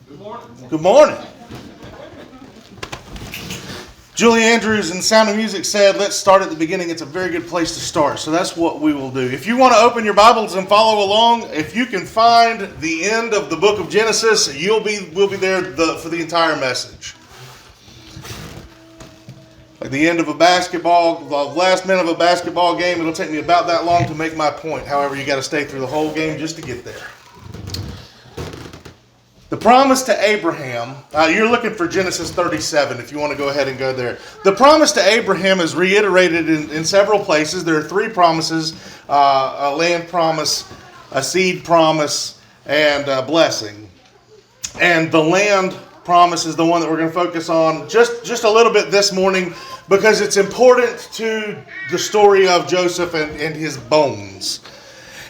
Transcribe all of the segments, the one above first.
Good morning. Good morning. Julie Andrews in Sound of Music said, let's start at the beginning. It's a very good place to start. So that's what we will do. If you want to open your Bibles and follow along, if you can find the end of the book of Genesis, we'll be there for the entire message. Like the end of a basketball, the last minute of a basketball game, it'll take me about that long to make my point. However, you got to stay through the whole game just to get there. The promise to Abraham, you're looking for Genesis 37 if you want to go ahead and go there. The promise to Abraham is reiterated in several places. There are three promises, a land promise, a seed promise, and a blessing. And the land promise is the one that we're going to focus on just a little bit this morning because it's important to the story of Joseph and his bones.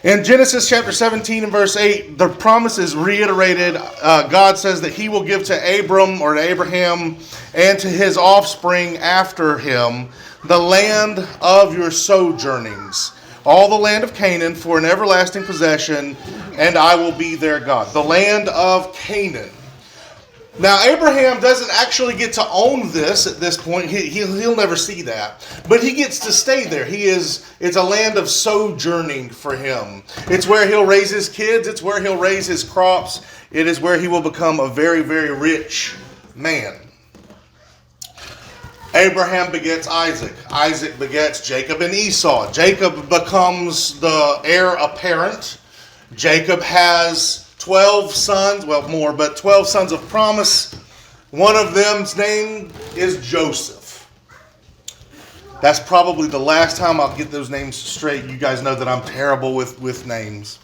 In Genesis chapter 17 and verse 8, the promise is reiterated. God says that he will give to Abram or to Abraham and to his offspring after him the land of your sojournings, all the land of Canaan for an everlasting possession, and I will be their God. The land of Canaan. Now, Abraham doesn't actually get to own this at this point. He'll never see that. But he gets to stay there. It's a land of sojourning for him. It's where he'll raise his kids. It's where he'll raise his crops. It is where he will become a very, very rich man. Abraham begets Isaac. Isaac begets Jacob and Esau. Jacob becomes the heir apparent. Jacob has 12 sons, well more, but 12 sons of promise. One of them's name is Joseph. That's probably the last time I'll get those names straight. You guys know that I'm terrible with names.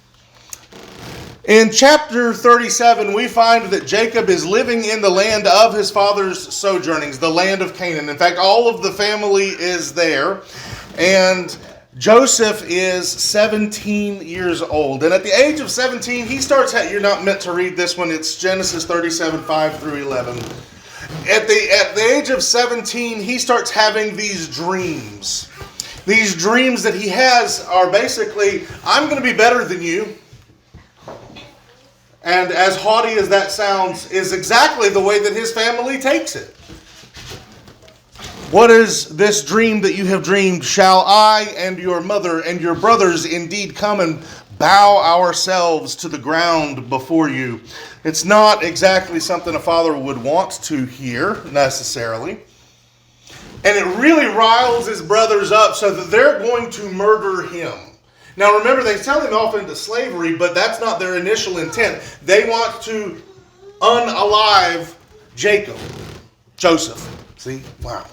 In chapter 37, we find that Jacob is living in the land of his father's sojournings, the land of Canaan. In fact, all of the family is there. And Joseph is 17 years old. And at the age of 17, he starts, you're not meant to read this one, it's Genesis 37, 5 through 11. At the age of 17, he starts having these dreams. These dreams that he has are basically, I'm going to be better than you. And as haughty as that sounds, is exactly the way that his family takes it. What is this dream that you have dreamed? Shall I and your mother and your brothers indeed come and bow ourselves to the ground before you? It's not exactly something a father would want to hear necessarily. And it really riles his brothers up so that they're going to murder him. Now remember, they sell him off into slavery, but that's not their initial intent. They want to unalive Joseph. See? Wow.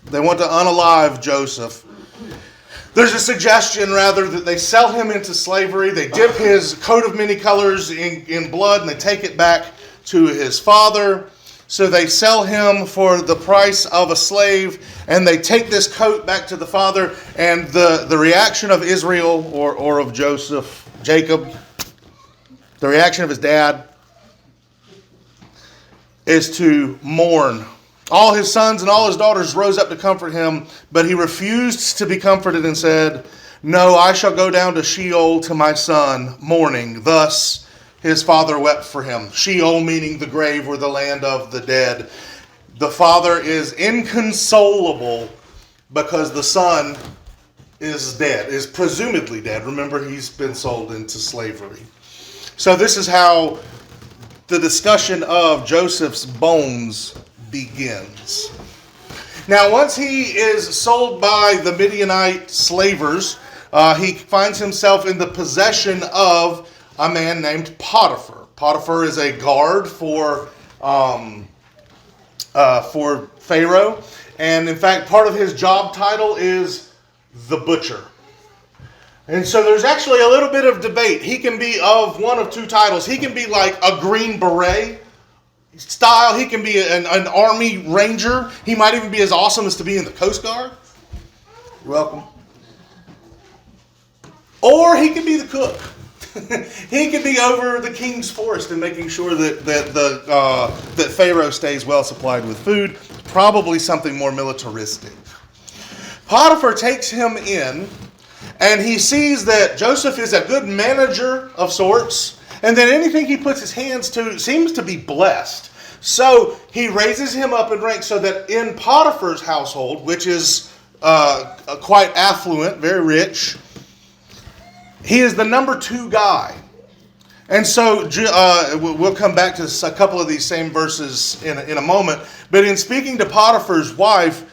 They want to unalive Joseph. There's a suggestion, rather, that they sell him into slavery. They dip his coat of many colors in blood, and they take it back to his father. So they sell him for the price of a slave, and they take this coat back to the father. And the reaction of Israel, or of Jacob, the reaction of his dad, is to mourn. All his sons and all his daughters rose up to comfort him, but he refused to be comforted and said, "No, I shall go down to Sheol to my son, mourning." Thus his father wept for him. Sheol meaning the grave or the land of the dead. The father is inconsolable because the son is dead, is presumably dead. Remember, he's been sold into slavery. So this is how the discussion of Joseph's bones begins. Now, once he is sold by the Midianite slavers, he finds himself in the possession of a man named Potiphar. Potiphar is a guard for Pharaoh, and in fact, part of his job title is the butcher. And so there's actually a little bit of debate. He can be of one of two titles. He can be like a Green Beret style. He can be an army ranger. He might even be as awesome as to be in the Coast Guard. You're welcome. Or he can be the cook. He can be over the king's forest and making sure that Pharaoh stays well supplied with food. Probably something more militaristic. Potiphar takes him in, and he sees that Joseph is a good manager of sorts, And then anything he puts his hands to seems to be blessed. So he raises him up in rank so that in Potiphar's household, which is quite affluent, very rich, he is the number 2 guy. And so we'll come back to a couple of these same verses in a moment. But in speaking to Potiphar's wife,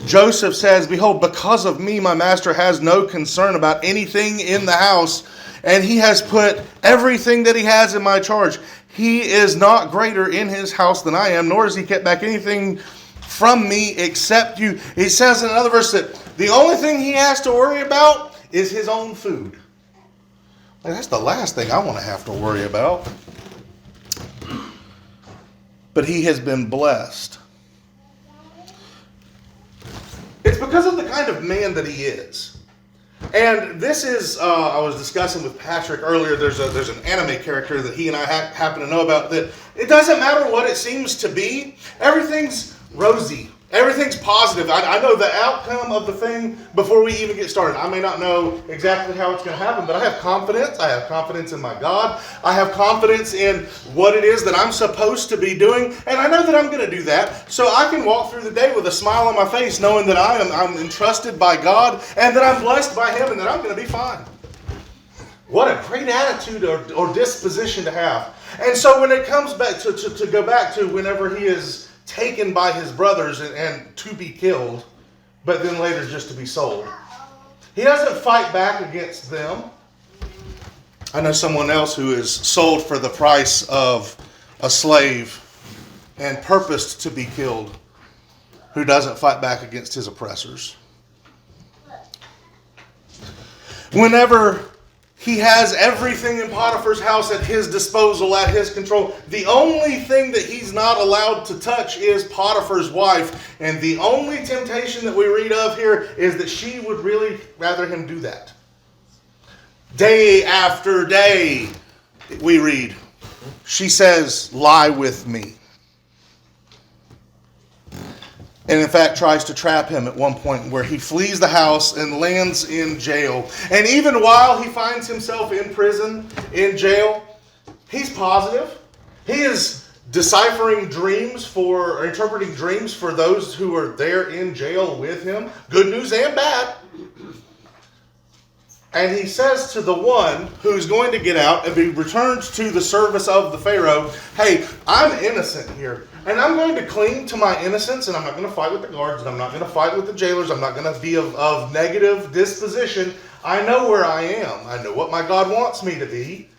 Joseph says, "Behold, because of me, my master has no concern about anything in the house, and he has put everything that he has in my charge. He is not greater in his house than I am, nor has he kept back anything from me except you." He says in another verse that the only thing he has to worry about is his own food. Like, that's the last thing I want to have to worry about. But he has been blessed. It's because of the kind of man that he is. And this is, I was discussing with Patrick earlier, there's an anime character that he and I happen to know about, that it doesn't matter what it seems to be, everything's rosy. Everything's positive. I know the outcome of the thing before we even get started. I may not know exactly how it's going to happen, but I have confidence. I have confidence in my God. I have confidence in what it is that I'm supposed to be doing, and I know that I'm going to do that. So I can walk through the day with a smile on my face, knowing that I'm entrusted by God, and that I'm blessed by Him, and that I'm going to be fine. What a great attitude or disposition to have. And so when it comes back to go back to whenever he is taken by his brothers and to be killed, but then later just to be sold, he doesn't fight back against them. I know someone else who is sold for the price of a slave and purposed to be killed, who doesn't fight back against his oppressors. Whenever he has everything in Potiphar's house at his disposal, at his control, the only thing that he's not allowed to touch is Potiphar's wife. And the only temptation that we read of here is that she would really rather him do that. Day after day, we read, she says, "Lie with me." And in fact tries to trap him at one point where he flees the house and lands in jail. And even while he finds himself in prison, in jail, he's positive. He is deciphering dreams or interpreting dreams for those who are there in jail with him. Good news and bad. And he says to the one who's going to get out and be returned to the service of the Pharaoh, "Hey, I'm innocent here. And I'm going to cling to my innocence, and I'm not going to fight with the guards, and I'm not going to fight with the jailers. I'm not going to be of negative disposition. I know where I am. I know what my God wants me to be.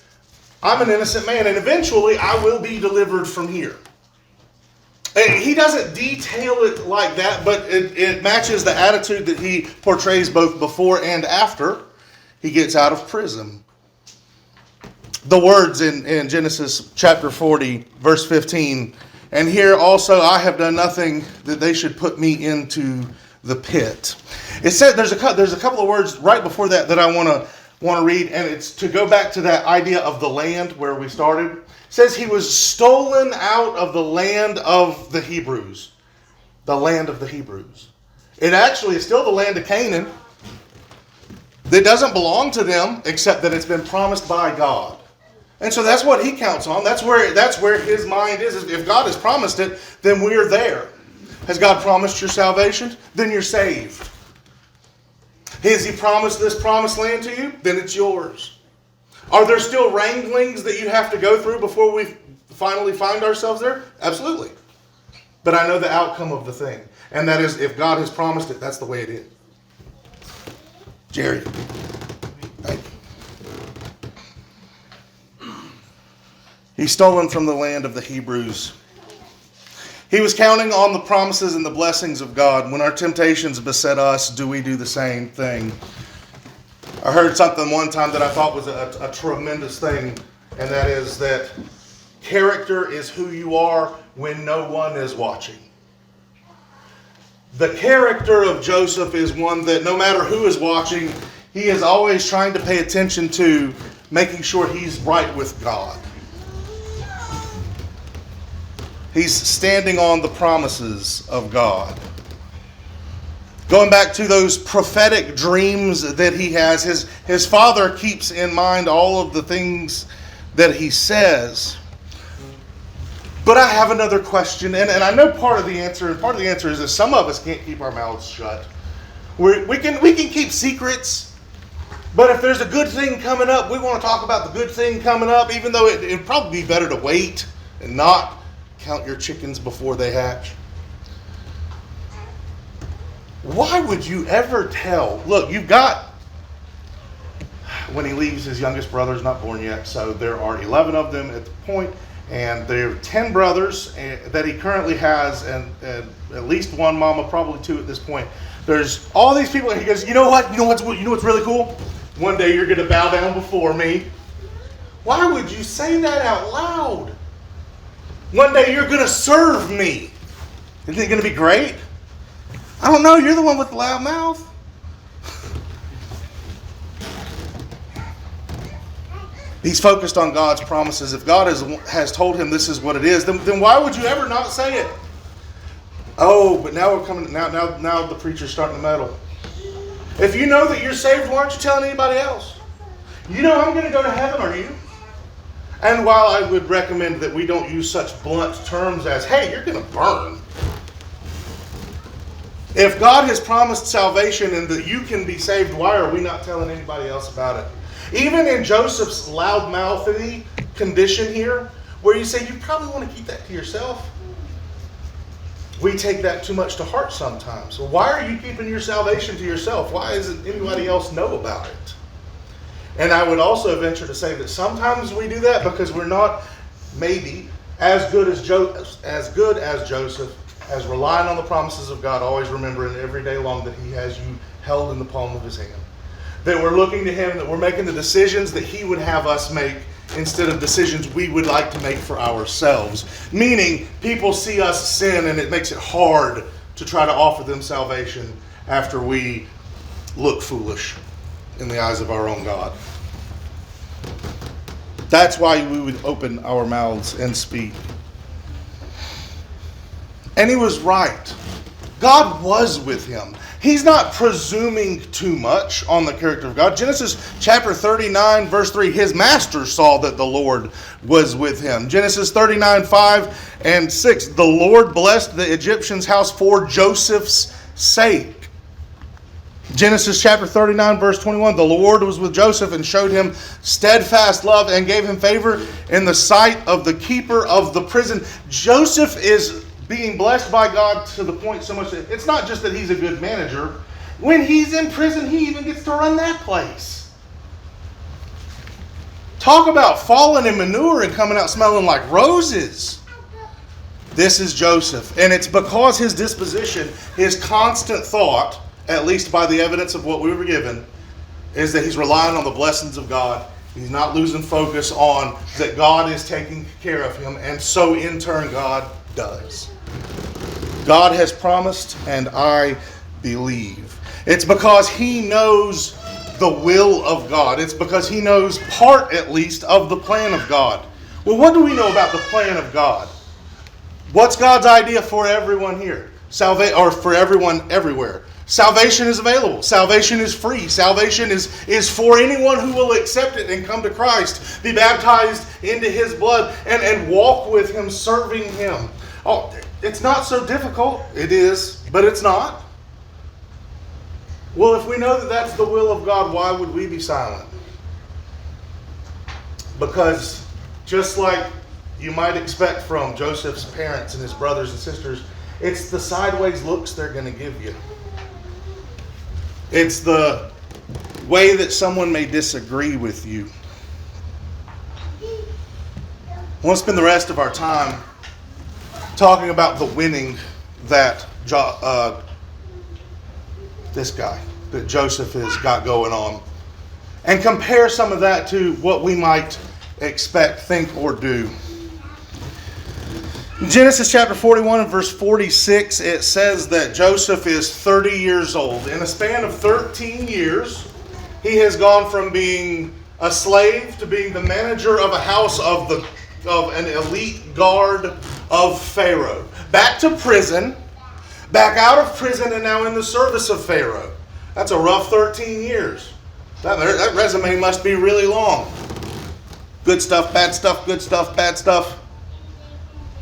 I'm an innocent man, and eventually I will be delivered from here." And he doesn't detail it like that, but it matches the attitude that he portrays both before and after he gets out of prison. The words in Genesis chapter 40, verse 15, "And here also I have done nothing that they should put me into the pit." It said there's a couple of words right before that I want to read, and it's to go back to that idea of the land where we started. It says he was stolen out of the land of the Hebrews. The land of the Hebrews. It actually is still the land of Canaan. That doesn't belong to them except that it's been promised by God. And so that's what he counts on. That's where his mind is. If God has promised it, then we're there. Has God promised your salvation? Then you're saved. Has he promised this promised land to you? Then it's yours. Are there still wranglings that you have to go through before we finally find ourselves there? Absolutely. But I know the outcome of the thing. And that is, if God has promised it, that's the way it is. Jerry. Thank you. He's stolen from the land of the Hebrews. He was counting on the promises and the blessings of God. When our temptations beset us, do we do the same thing? I heard something one time that I thought was a tremendous thing, and that is that character is who you are when no one is watching. The character of Joseph is one that no matter who is watching, he is always trying to pay attention to making sure he's right with God. He's standing on the promises of God. Going back to those prophetic dreams that he has, his father keeps in mind all of the things that he says, but I have another question, and I know part of the answer is that some of us can't keep our mouths shut. We can keep secrets, but if there's a good thing coming up, we want to talk about the good thing coming up, even though it'd probably be better to wait and not count your chickens before they hatch. Why would you ever tell? Look, you've got, when he leaves, his youngest brother's not born yet, so there are 11 of them at the point. And there are 10 brothers that he currently has, and at least one mama, probably 2 at this point. There's all these people, and he goes, you know what's really cool? One day you're going to bow down before me. Why would you say that out loud? One day you're going to serve me. Isn't it going to be great? I don't know, you're the one with the loud mouth. He's focused on God's promises. If God has told him this is what it is, then why would you ever not say it? Oh, but now we're coming. Now the preacher's starting to meddle. If you know that you're saved, why aren't you telling anybody else? You know I'm going to go to heaven, are you? And while I would recommend that we don't use such blunt terms as, hey, you're going to burn. If God has promised salvation and that you can be saved, why are we not telling anybody else about it? Even in Joseph's loudmouthy condition here, where you say you probably want to keep that to yourself, we take that too much to heart sometimes. Well, why are you keeping your salvation to yourself? Why doesn't anybody else know about it? And I would also venture to say that sometimes we do that because we're not maybe as good as Joseph, as relying on the promises of God, always remembering every day long that he has you held in the palm of his hand. That we're looking to him, that we're making the decisions that he would have us make instead of decisions we would like to make for ourselves. Meaning, people see us sin and it makes it hard to try to offer them salvation after we look foolish in the eyes of our own God. That's why we would open our mouths and speak. And he was right. God was with him. He's not presuming too much on the character of God. Genesis chapter 39, verse 3, his master saw that the Lord was with him. Genesis 39, 5 and 6, the Lord blessed the Egyptian's house for Joseph's sake. Genesis chapter 39, verse 21, the Lord was with Joseph and showed him steadfast love and gave him favor in the sight of the keeper of the prison. Joseph is being blessed by God to the point so much that it's not just that he's a good manager. When he's in prison, he even gets to run that place. Talk about falling in manure and coming out smelling like roses. This is Joseph. And it's because his disposition, his constant thought, at least by the evidence of what we were given, is that he's relying on the blessings of God. He's not losing focus on that God is taking care of him. And so in turn, God does. God has promised, and I believe. It's because he knows the will of God. It's because he knows part, at least, of the plan of God. Well, what do we know about the plan of God? What's God's idea for everyone here? Or for everyone everywhere? Salvation is available. Salvation is free. Salvation is for anyone who will accept it and come to Christ, be baptized into his blood, and walk with him, serving him. Oh, it's not so difficult. It is, but it's not. Well, if we know that that's the will of God, why would we be silent? Because just like you might expect from Joseph's parents and his brothers and sisters, it's the sideways looks they're going to give you. It's the way that someone may disagree with you. I want to spend the rest of our time talking about the winning that that Joseph has got going on, and compare some of that to what we might expect, think, or do. In Genesis chapter 41 and verse 46, it says that Joseph is 30 years old. In a span of 13 years, he has gone from being a slave to being the manager of a house of an elite guard of Pharaoh. Back to prison, back out of prison, and now in the service of Pharaoh. That's a rough 13 years. That resume must be really long. Good stuff, bad stuff, good stuff, bad stuff.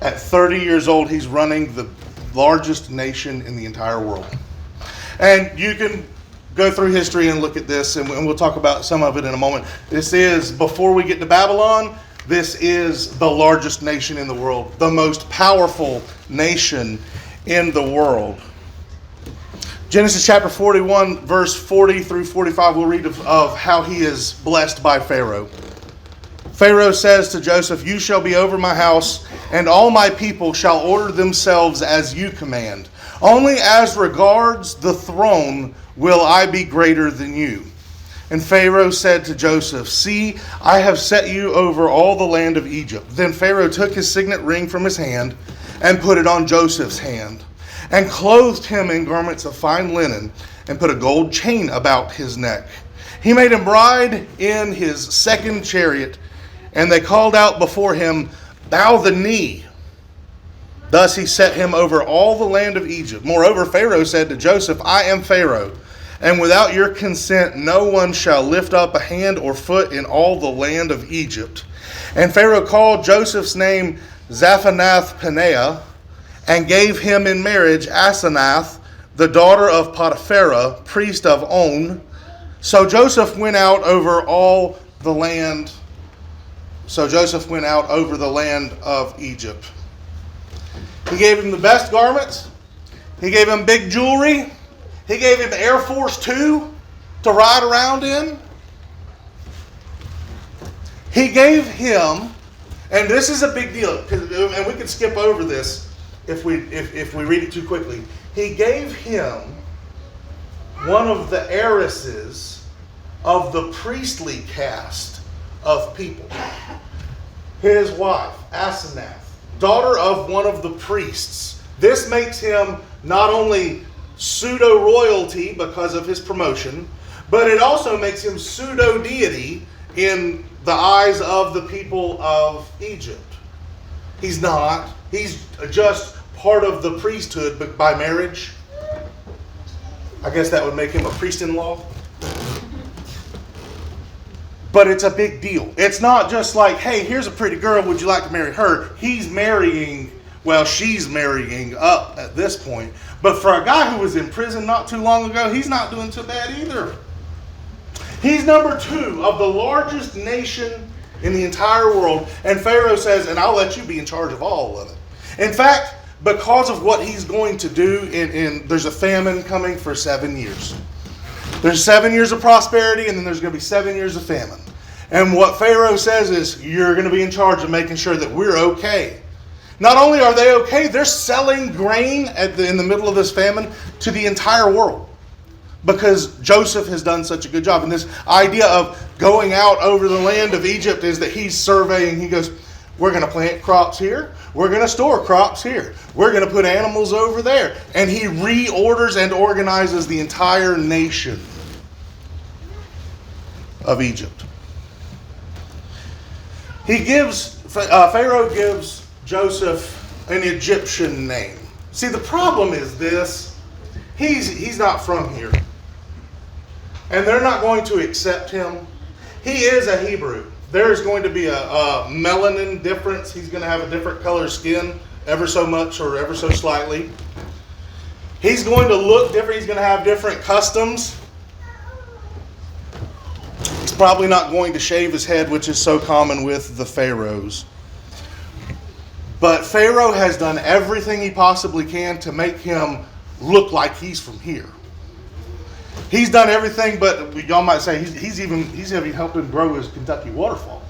At 30 years old, he's running the largest nation in the entire world. And you can go through history and look at this, and we'll talk about some of it in a moment. This is, before we get to Babylon, this is the largest nation in the world, the most powerful nation in the world. Genesis chapter 41, verse 40 through 45, we'll read of how he is blessed by Pharaoh. Pharaoh says to Joseph, "You shall be over my house, and all my people shall order themselves as you command. Only as regards the throne will I be greater than you." And Pharaoh said to Joseph, "See, I have set you over all the land of Egypt." Then Pharaoh took his signet ring from his hand and put it on Joseph's hand, and clothed him in garments of fine linen, and put a gold chain about his neck. He made him ride in his second chariot, and they called out before him, "Bow the knee." Thus he set him over all the land of Egypt. Moreover, Pharaoh said to Joseph, "I am Pharaoh, and without your consent no one shall lift up a hand or foot in all the land of Egypt." And Pharaoh called Joseph's name Zaphanath-Paneah, and gave him in marriage Asenath, the daughter of Potiphar, priest of On. So Joseph went out over all the land. So Joseph went out over the land of Egypt. He gave him the best garments. He gave him big jewelry. He gave him Air Force 2 to ride around in. He gave him, and this is a big deal, and we could skip over this if we read it too quickly. He gave him one of the heiresses of the priestly caste of people. His wife, Asenath, daughter of one of the priests. This makes him not only pseudo-royalty because of his promotion, but it also makes him pseudo-deity in the eyes of the people of Egypt. He's not. He's just part of the priesthood, but by marriage. I guess that would make him a priest-in-law. But it's a big deal. It's not just like, hey, here's a pretty girl, would you like to marry her? He's marrying, well, she's marrying up at this point. But for a guy who was in prison not too long ago, he's not doing too bad either. He's number 2 of the largest nation in the entire world. And Pharaoh says, and I'll let you be in charge of all of it. In fact, because of what he's going to do, there's a famine coming for 7 years. There's 7 years of prosperity, and then there's going to be 7 years of famine. And what Pharaoh says is, you're going to be in charge of making sure that we're okay. Not only are they okay, they're selling grain in the middle of this famine to the entire world. Because Joseph has done such a good job. And this idea of going out over the land of Egypt is that he's surveying. He goes, we're going to plant crops here. We're going to store crops here. We're going to put animals over there. And he reorders and organizes the entire nation of Egypt. Pharaoh gives Joseph an Egyptian name. See, the problem is this. He's not from here. And they're not going to accept him. He is a Hebrew. There's going to be a melanin difference. He's going to have a different color skin ever so much or ever so slightly. He's going to look different. He's going to have different customs. He's probably not going to shave his head, which is so common with the pharaohs. But Pharaoh has done everything he possibly can to make him look like he's from here. He's done everything, but y'all might say he's even helped him grow his Kentucky waterfall.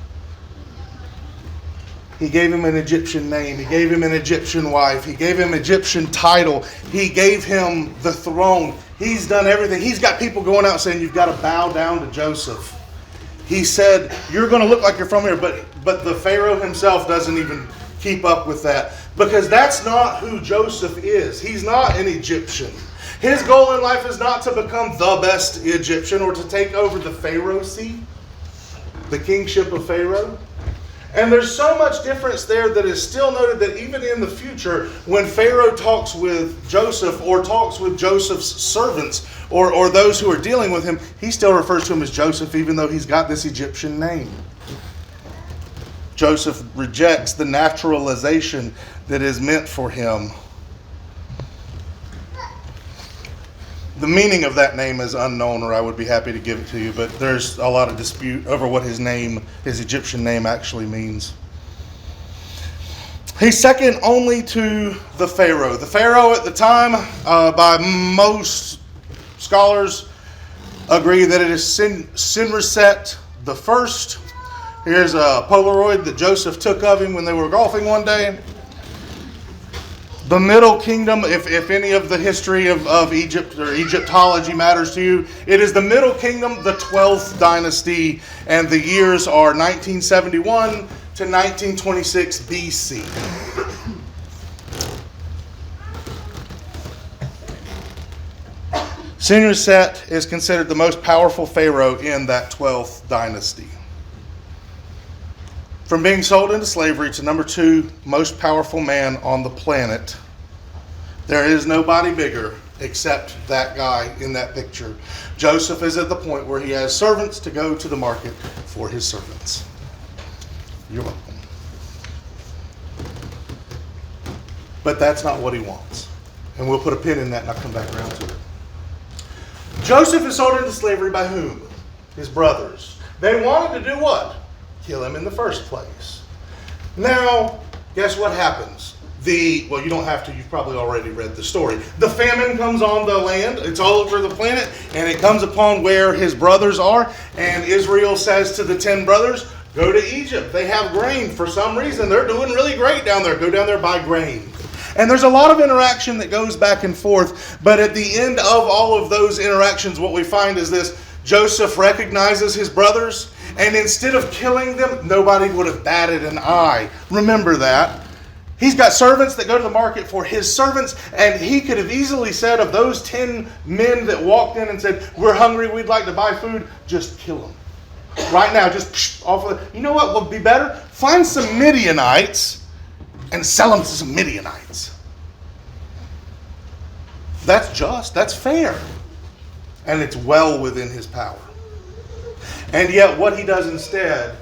He gave him an Egyptian name. He gave him an Egyptian wife. He gave him an Egyptian title. He gave him the throne. He's done everything. He's got people going out saying, you've got to bow down to Joseph. He said, you're going to look like you're from here. But the Pharaoh himself doesn't even keep up with that. Because that's not who Joseph is. He's not an Egyptian. His goal in life is not to become the best Egyptian or to take over the Pharaoh seat, the kingship of Pharaoh. And there's so much difference there that is still noted that even in the future, when Pharaoh talks with Joseph or talks with Joseph's servants or those who are dealing with him, he still refers to him as Joseph, even though he's got this Egyptian name. Joseph rejects the naturalization that is meant for him. The meaning of that name is unknown, or I would be happy to give it to you, but there's a lot of dispute over what his Egyptian name actually means. He's second only to the Pharaoh. The Pharaoh at the time, by most scholars, agree that it is Senreset the first. Here's a Polaroid that Joseph took of him when they were golfing one day. The Middle Kingdom, if any of the history of Egypt or Egyptology matters to you, it is the Middle Kingdom, the 12th dynasty, and the years are 1971 to 1926 BC. Senreset is considered the most powerful pharaoh in that 12th dynasty. From being sold into slavery to number 2 most powerful man on the planet, there is nobody bigger except that guy in that picture. Joseph is at the point where he has servants to go to the market for his servants. You're welcome. But that's not what he wants. And we'll put a pin in that and I'll come back around to it. Joseph is sold into slavery by whom? His brothers. They wanted to do what? Kill him in the first place. Now, guess what happens? Well, you don't have to. You've probably already read the story. The famine comes on the land. It's all over the planet. And it comes upon where his brothers are. And Israel says to the 10 brothers, go to Egypt. They have grain for some reason. They're doing really great down there. Go down there, buy grain. And there's a lot of interaction that goes back and forth. But at the end of all of those interactions, what we find is this. Joseph recognizes his brothers. And instead of killing them, nobody would have batted an eye. Remember that. He's got servants that go to the market for his servants. And he could have easily said of those 10 men that walked in and said, we're hungry, we'd like to buy food, just kill them. Right now, just off of the... You know what would be better? Find some Midianites and sell them to some Midianites. That's just. That's fair. And it's well within his power. And yet what he does instead,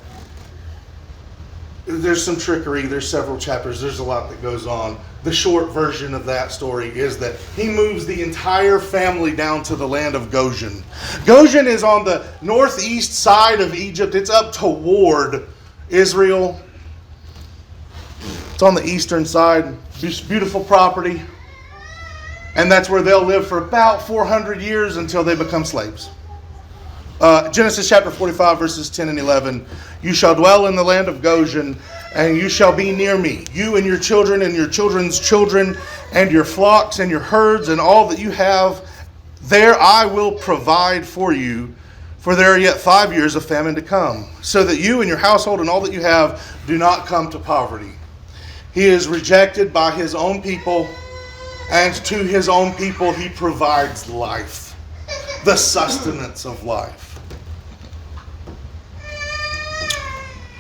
there's some trickery, there's several chapters, there's a lot that goes on. The short version of that story is that he moves the entire family down to the land of Goshen. Goshen is on the northeast side of Egypt. It's up toward Israel. It's on the eastern side. Beautiful property. And that's where they'll live for about 400 years until they become slaves. Genesis chapter 45 verses 10 and 11. You shall dwell in the land of Goshen, and you shall be near me, you and your children and your children's children, and your flocks and your herds and all that you have. There I will provide for you, for there are yet 5 years of famine to come, so that you and your household and all that you have do not come to poverty. He is rejected by his own people, and to his own people he provides life, the sustenance of life.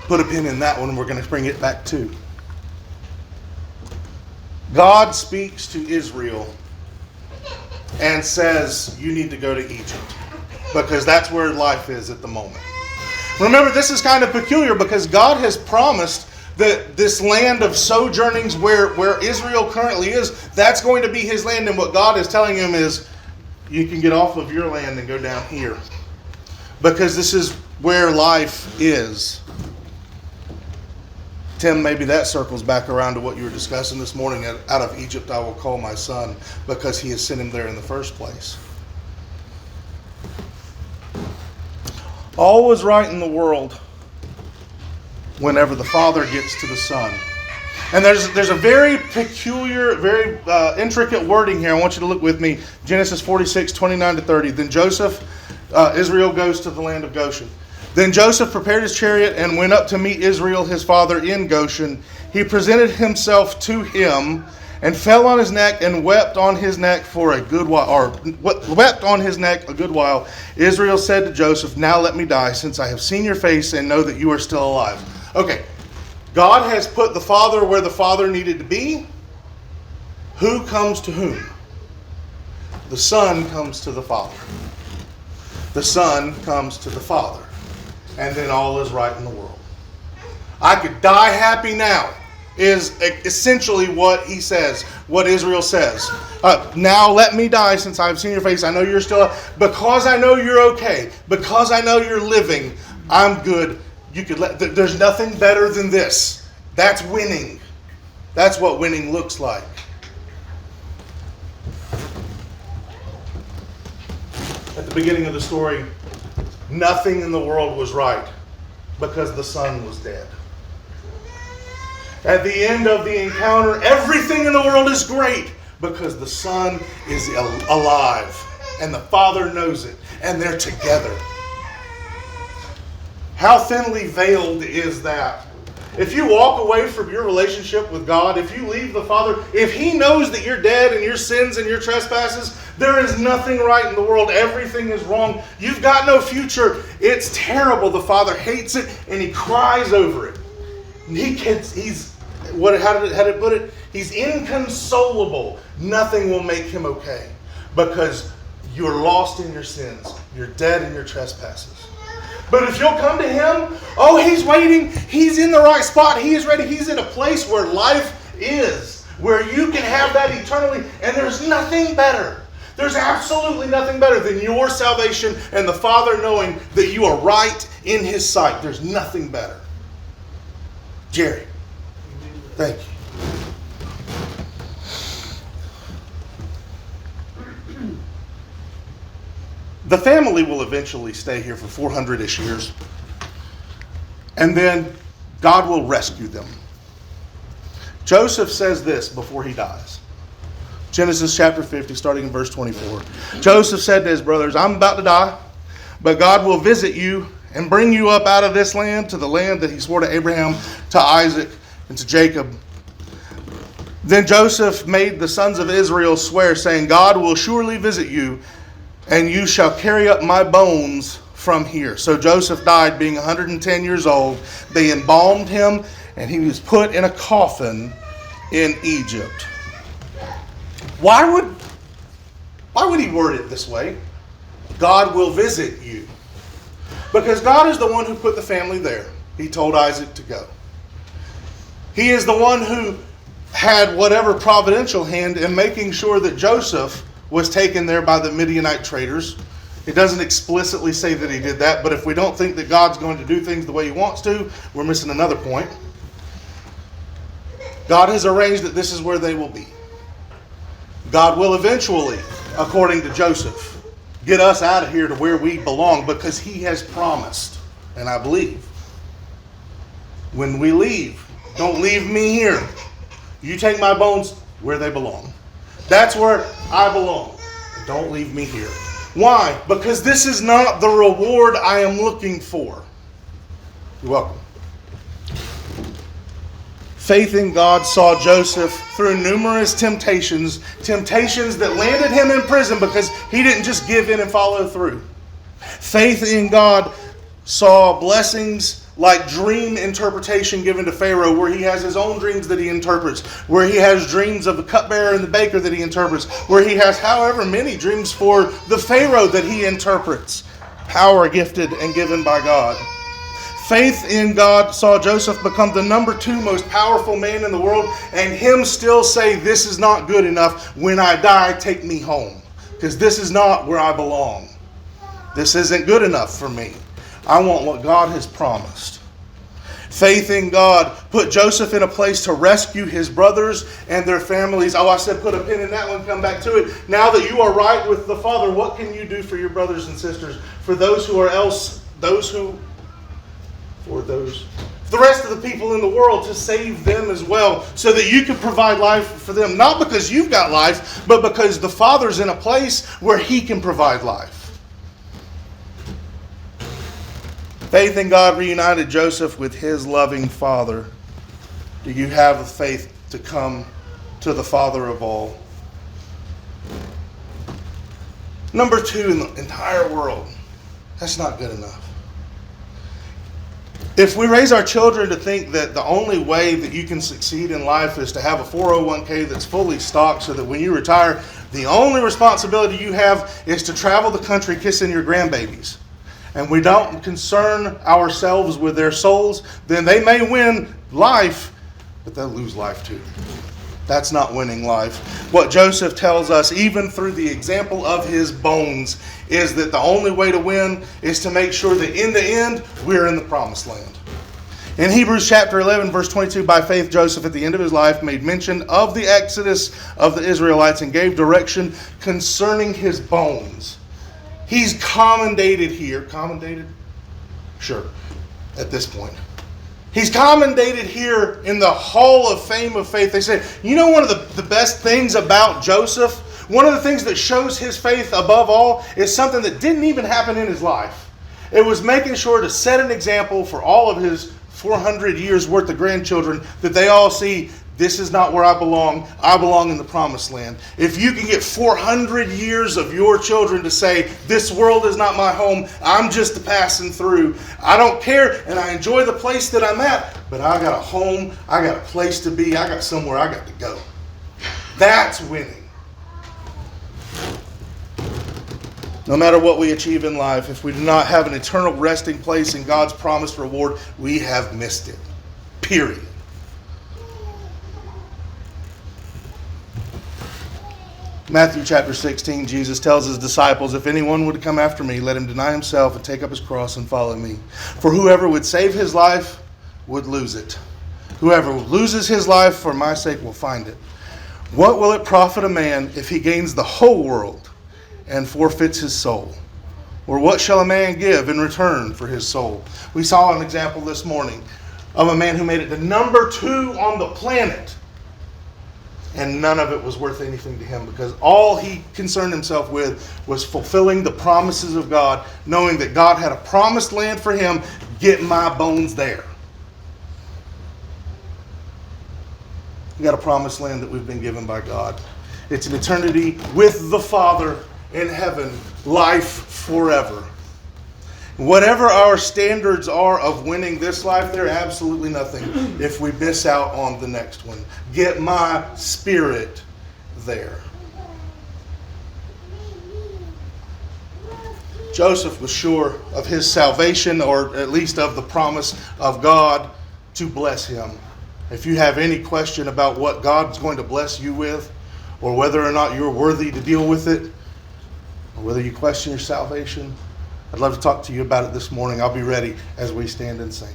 Put a pin in that one, and we're going to bring it back to. God speaks to Israel and says, you need to go to Egypt, because that's where life is at the moment. Remember, this is kind of peculiar because God has promised that this land of sojournings where Israel currently is, that's going to be his land. And what God is telling him is, you can get off of your land and go down here, because this is where life is. Tim, maybe that circles back around to what you were discussing this morning. Out of Egypt I will call my son, because he has sent him there in the first place. All was right in the world whenever the Father gets to the Son. And there's a very peculiar, very intricate wording here. I want you to look with me. Genesis 46, 29 to 30. Then Israel goes to the land of Goshen. Then Joseph prepared his chariot and went up to meet Israel his father in Goshen. He presented himself to him and fell on his neck and wept on his neck for a good while. Wept on his neck a good while. Israel said to Joseph, now let me die, since I have seen your face and know that you are still alive. Okay, God has put the father where the father needed to be. Who comes to whom? The son comes to the father. The son comes to the father. And then all is right in the world. I could die happy now, is essentially what he says, what Israel says. Now let me die since I've seen your face. I know you're still, because I know you're okay, because I know you're living, I'm good. You could there's nothing better than this. That's winning. That's what winning looks like. At the beginning of the story, nothing in the world was right because the son was dead. At the end of the encounter, everything in the world is great because the son is alive and the father knows it and they're together. How thinly veiled is that? If you walk away from your relationship with God, if you leave the Father, if He knows that you're dead in your sins and your trespasses, there is nothing right in the world. Everything is wrong. You've got no future. It's terrible. The Father hates it and He cries over it. And how did it put it? He's inconsolable. Nothing will make Him okay because you're lost in your sins. You're dead in your trespasses. But if you'll come to Him, He's waiting. He's in the right spot. He is ready. He's in a place where life is, where you can have that eternally. And there's nothing better. There's absolutely nothing better than your salvation and the Father knowing that you are right in His sight. There's nothing better. Jerry, thank you. The family will eventually stay here for 400-ish years. And then God will rescue them. Joseph says this before he dies. Genesis chapter 50, starting in verse 24. Joseph said to his brothers, I'm about to die, but God will visit you and bring you up out of this land to the land that He swore to Abraham, to Isaac, and to Jacob. Then Joseph made the sons of Israel swear, saying, God will surely visit you, and you shall carry up my bones from here. So Joseph died being 110 years old. They embalmed him, and he was put in a coffin in Egypt. Why would he word it this way? God will visit you. Because God is the one who put the family there. He told Isaac to go. He is the one who had whatever providential hand in making sure that Joseph was taken there by the Midianite traders. It doesn't explicitly say that he did that, but if we don't think that God's going to do things the way He wants to, we're missing another point. God has arranged that this is where they will be. God will eventually, according to Joseph, get us out of here to where we belong because He has promised. And I believe when we leave, don't leave me here. You take my bones where they belong. That's where I belong. Don't leave me here. Why? Because this is not the reward I am looking for. You're welcome. Faith in God saw Joseph through numerous temptations that landed him in prison because he didn't just give in and follow through. Faith in God saw blessings like dream interpretation given to Pharaoh, where he has his own dreams that he interprets, where he has dreams of the cupbearer and the baker that he interprets, where he has however many dreams for the Pharaoh that he interprets. Power gifted and given by God. Faith in God saw Joseph become the number 2 most powerful man in the world, and him still say, this is not good enough. When I die, take me home, because this is not where I belong. This isn't good enough for me. I want what God has promised. Faith in God put Joseph in a place to rescue his brothers and their families. I said put a pin in that one, come back to it. Now that you are right with the Father, what can you do for your brothers and sisters? For the rest of the people in the world, to save them as well, so that you can provide life for them. Not because you've got life, but because the Father's in a place where He can provide life. Faith in God reunited Joseph with his loving Father. Do you have the faith to come to the Father of all? Number 2 in the entire world. That's not good enough. If we raise our children to think that the only way that you can succeed in life is to have a 401k that's fully stocked so that when you retire, the only responsibility you have is to travel the country kissing your grandbabies, and we don't concern ourselves with their souls, then they may win life, but they'll lose life too. That's not winning life. What Joseph tells us, even through the example of his bones, is that the only way to win is to make sure that in the end, we're in the promised land. In Hebrews chapter 11, verse 22, by faith Joseph at the end of his life made mention of the exodus of the Israelites and gave direction concerning his bones. He's commendated here. Commendated? Sure, at this point. He's commendated here in the Hall of Fame of Faith. They say, you know, one of the best things about Joseph, one of the things that shows his faith above all, is something that didn't even happen in his life. It was making sure to set an example for all of his 400 years worth of grandchildren, that they all see, this is not where I belong. I belong in the promised land. If you can get 400 years of your children to say, this world is not my home, I'm just passing through. I don't care, and I enjoy the place that I'm at, but I got a home, I got a place to be, I got somewhere I got to go. That's winning. No matter what we achieve in life, if we do not have an eternal resting place in God's promised reward, we have missed it. Period. Matthew chapter 16, Jesus tells his disciples, if anyone would come after me, let him deny himself and take up his cross and follow me. For whoever would save his life would lose it. Whoever loses his life for my sake will find it. What will it profit a man if he gains the whole world and forfeits his soul? Or what shall a man give in return for his soul? We saw an example this morning of a man who made it to number 2 on the planet, and none of it was worth anything to him, because all he concerned himself with was fulfilling the promises of God, knowing that God had a promised land for him. Get my bones there. We got a promised land that we've been given by God. It's an eternity with the Father in heaven, life forever. Whatever our standards are of winning this life, they're absolutely nothing if we miss out on the next one. Get my spirit there. Joseph was sure of his salvation, or at least of the promise of God to bless him. If you have any question about what God's going to bless you with, or whether or not you're worthy to deal with it, or whether you question your salvation, I'd love to talk to you about it this morning. I'll be ready as we stand and sing.